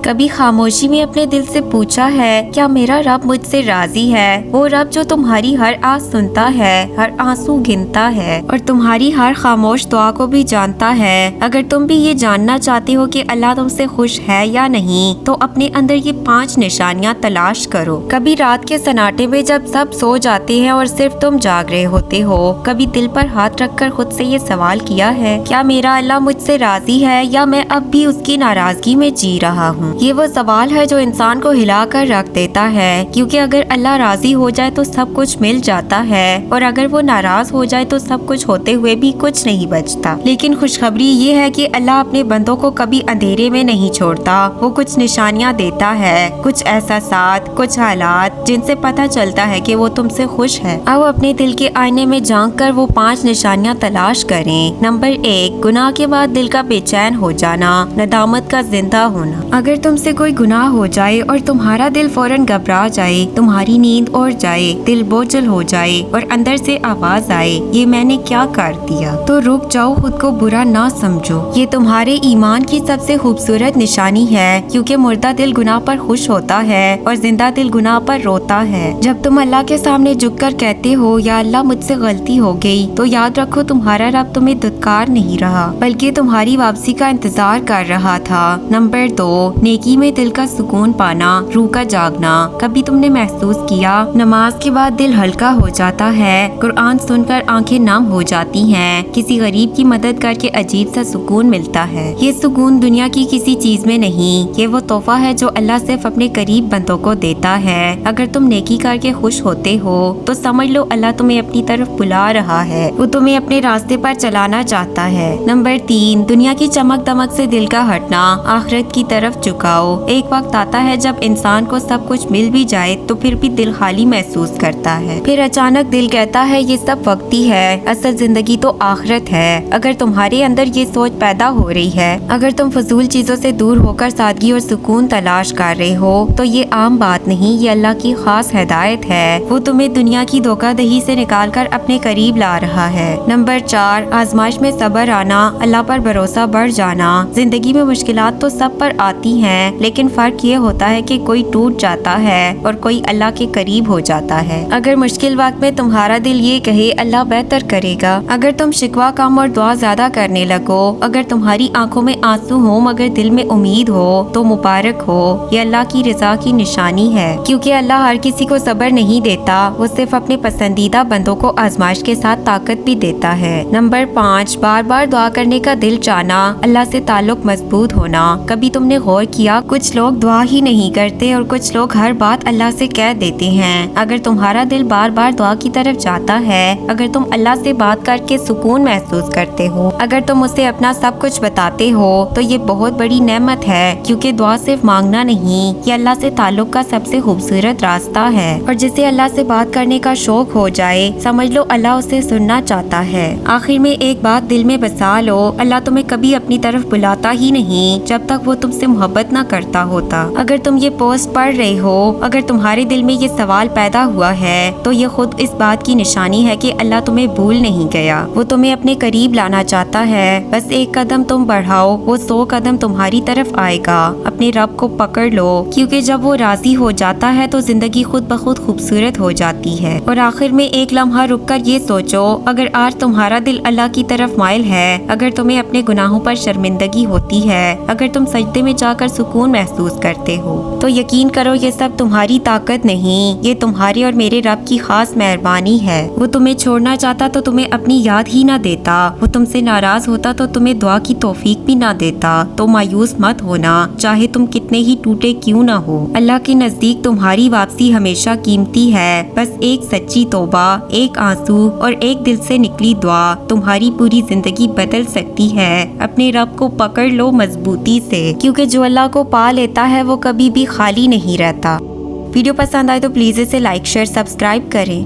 کبھی خاموشی میں اپنے دل سے پوچھا ہے کیا میرا رب مجھ سے راضی ہے؟ وہ رب جو تمہاری ہر آواز سنتا ہے، ہر آنسو گنتا ہے اور تمہاری ہر خاموش دعا کو بھی جانتا ہے۔ اگر تم بھی یہ جاننا چاہتے ہو کہ اللہ تم سے خوش ہے یا نہیں تو اپنے اندر یہ 5 نشانیاں تلاش کرو۔ کبھی رات کے سناٹے میں جب سب سو جاتے ہیں اور صرف تم جاگ رہے ہوتے ہو، کبھی دل پر ہاتھ رکھ کر خود سے یہ سوال کیا ہے کیا میرا اللہ مجھ سے راضی ہے یا میں اب بھی اس کی ناراضگی میں جی رہا ہوں؟ یہ وہ سوال ہے جو انسان کو ہلا کر رکھ دیتا ہے، کیونکہ اگر اللہ راضی ہو جائے تو سب کچھ مل جاتا ہے اور اگر وہ ناراض ہو جائے تو سب کچھ ہوتے ہوئے بھی کچھ نہیں بچتا۔ لیکن خوشخبری یہ ہے کہ اللہ اپنے بندوں کو کبھی اندھیرے میں نہیں چھوڑتا، وہ کچھ نشانیاں دیتا ہے، کچھ احساسات، کچھ حالات جن سے پتہ چلتا ہے کہ وہ تم سے خوش ہے۔ آؤ اپنے دل کے آئینے میں جھانک کر وہ 5 نشانیاں تلاش کریں۔ نمبر 1، گناہ کے بعد دل کا بے چین ہو جانا، ندامت کا زندہ ہونا۔ اگر تم سے کوئی گناہ ہو جائے اور تمہارا دل فوراً گھبرا جائے، تمہاری نیند اڑ جائے، دل بوجھل ہو جائے اور اندر سے آواز آئے یہ میں نے کیا کر دیا، تو رک جاؤ، خود کو برا نہ سمجھو۔ یہ تمہارے ایمان کی سب سے خوبصورت نشانی ہے، کیونکہ مردہ دل گناہ پر خوش ہوتا ہے اور زندہ دل گناہ پر روتا ہے۔ جب تم اللہ کے سامنے جھک کر کہتے ہو یا اللہ مجھ سے غلطی ہو گئی، تو یاد رکھو تمہارا رب تمہیں دھتکار نہیں رہا بلکہ تمہاری واپسی کا انتظار کر رہا تھا۔ نمبر 2، نیکی میں دل کا سکون پانا، روح کا جاگنا۔ کبھی تم نے محسوس کیا نماز کے بعد دل ہلکا ہو جاتا ہے، قرآن سن کر آنکھیں نم ہو جاتی ہیں، کسی غریب کی مدد کر کے عجیب سا سکون ملتا ہے۔ یہ سکون دنیا کی کسی چیز میں نہیں، یہ وہ تحفہ ہے جو اللہ صرف اپنے قریب بندوں کو دیتا ہے۔ اگر تم نیکی کر کے خوش ہوتے ہو تو سمجھ لو اللہ تمہیں اپنی طرف بلا رہا ہے، وہ تمہیں اپنے راستے پر چلانا چاہتا ہے۔ نمبر 3، دنیا کی چمک دمک سے دل کا ہٹنا، آخرت کی طرف جھکاؤ۔ ایک وقت آتا ہے جب انسان کو سب کچھ مل بھی جائے تو پھر بھی دل خالی محسوس کرتا ہے، پھر اچانک دل کہتا ہے یہ سب وقتی ہے، اصل زندگی تو آخرت ہے۔ اگر تمہارے اندر یہ سوچ پیدا ہو رہی ہے، اگر تم فضول چیزوں سے دور ہو کر سادگی اور سکون تلاش کر رہے ہو تو یہ عام بات نہیں، یہ اللہ کی خاص ہدایت ہے، وہ تمہیں دنیا کی دھوکہ دہی سے نکال کر اپنے قریب لا رہا ہے۔ نمبر 4، آزمائش میں صبر آنا، اللہ پر بھروسہ بڑھ جانا۔ زندگی میں مشکلات تو سب پر آتی ہیں، لیکن فرق یہ ہوتا ہے کہ کوئی ٹوٹ جاتا ہے اور کوئی اللہ کے قریب ہو جاتا ہے۔ اگر مشکل وقت میں تمہارا دل یہ کہے اللہ بہتر کرے گا، اگر تم شکوہ کم اور دعا زیادہ کرنے لگو، اگر تمہاری آنکھوں میں آنسو ہو مگر دل میں امید ہو، تو مبارک ہو، یہ اللہ کی رضا کی نشانی ہے، کیونکہ اللہ ہر کسی کو صبر نہیں دیتا، وہ صرف اپنے پسندیدہ بندوں کو آزمائش کے ساتھ طاقت بھی دیتا ہے۔ نمبر 5، بار بار دعا کرنے کا دل چاہنا، اللہ سے تعلق مضبوط ہونا۔ کبھی تم نے غور کیا کچھ لوگ دعا ہی نہیں کرتے اور کچھ لوگ ہر بات اللہ سے کہہ دیتے ہیں۔ اگر تمہارا دل بار بار دعا کی طرف جاتا ہے، اگر تم اللہ سے بات کر کے سکون محسوس کرتے ہو، اگر تم اسے اپنا سب کچھ بتاتے ہو تو یہ بہت بڑی نعمت ہے، کیونکہ دعا صرف مانگنا نہیں، یہ اللہ سے تعلق کا سب سے خوبصورت راستہ ہے، اور جسے اللہ سے بات کرنے کا شوق ہو جائے سمجھ لو اللہ اسے سننا چاہتا ہے۔ آخر میں ایک بات دل میں بسا لو، اللہ تمہیں کبھی اپنی طرف بلاتا ہی نہیں جب تک وہ تم سے محبت نہ کرتا ہوتا۔ اگر تم یہ پوسٹ پڑھ رہے ہو، اگر تمہارے دل میں یہ سوال پیدا ہوا ہے تو یہ خود اس بات کی نشانی ہے کہ اللہ تمہیں بھول نہیں گیا، وہ تمہیں اپنے قریب لانا چاہتا ہے، بس ایک قدم تم بڑھاؤ، وہ 100 قدم تمہاری طرف آئے گا۔ اپنے رب کو پکڑ لو، کیونکہ جب وہ راضی ہو جاتا ہے تو زندگی خود بخود خوبصورت ہو جاتی ہے۔ اور آخر میں ایک لمحہ رک کر یہ سوچو، اگر آج تمہارا دل اللہ کی طرف مائل ہے، اگر تمہیں اپنے گناہوں پر شرمندگی ہوتی ہے، اگر تم سجدے میں جا کر سکون محسوس کرتے ہو، تو یقین کرو یہ سب تمہاری طاقت نہیں، یہ تمہارے اور میرے رب کی خاص مہربانی ہے۔ وہ تمہیں چھوڑنا چاہتا تو تمہیں اپنی یاد ہی نہ دیتا، وہ تم سے ناراض ہوتا تو تمہیں دعا کی توفیق بھی نہ دیتا۔ تو مایوس مت ہونا، چاہے تم کتنے ہی ٹوٹے کیوں نہ ہو، اللہ کے نزدیک تمہاری واپسی ہمیشہ قیمتی ہے۔ بس ایک سچی توبہ، ایک آنسو اور ایک دل سے نکلی دعا تمہاری پوری زندگی بدل سکتی ہے۔ اپنے رب کو پکڑ لو مضبوطی سے، کیونکہ جو اللہ کو پا لیتا ہے وہ کبھی بھی خالی نہیں رہتا۔ ویڈیو پسند آئے تو پلیز اسے لائک، شیئر، سبسکرائب کریں۔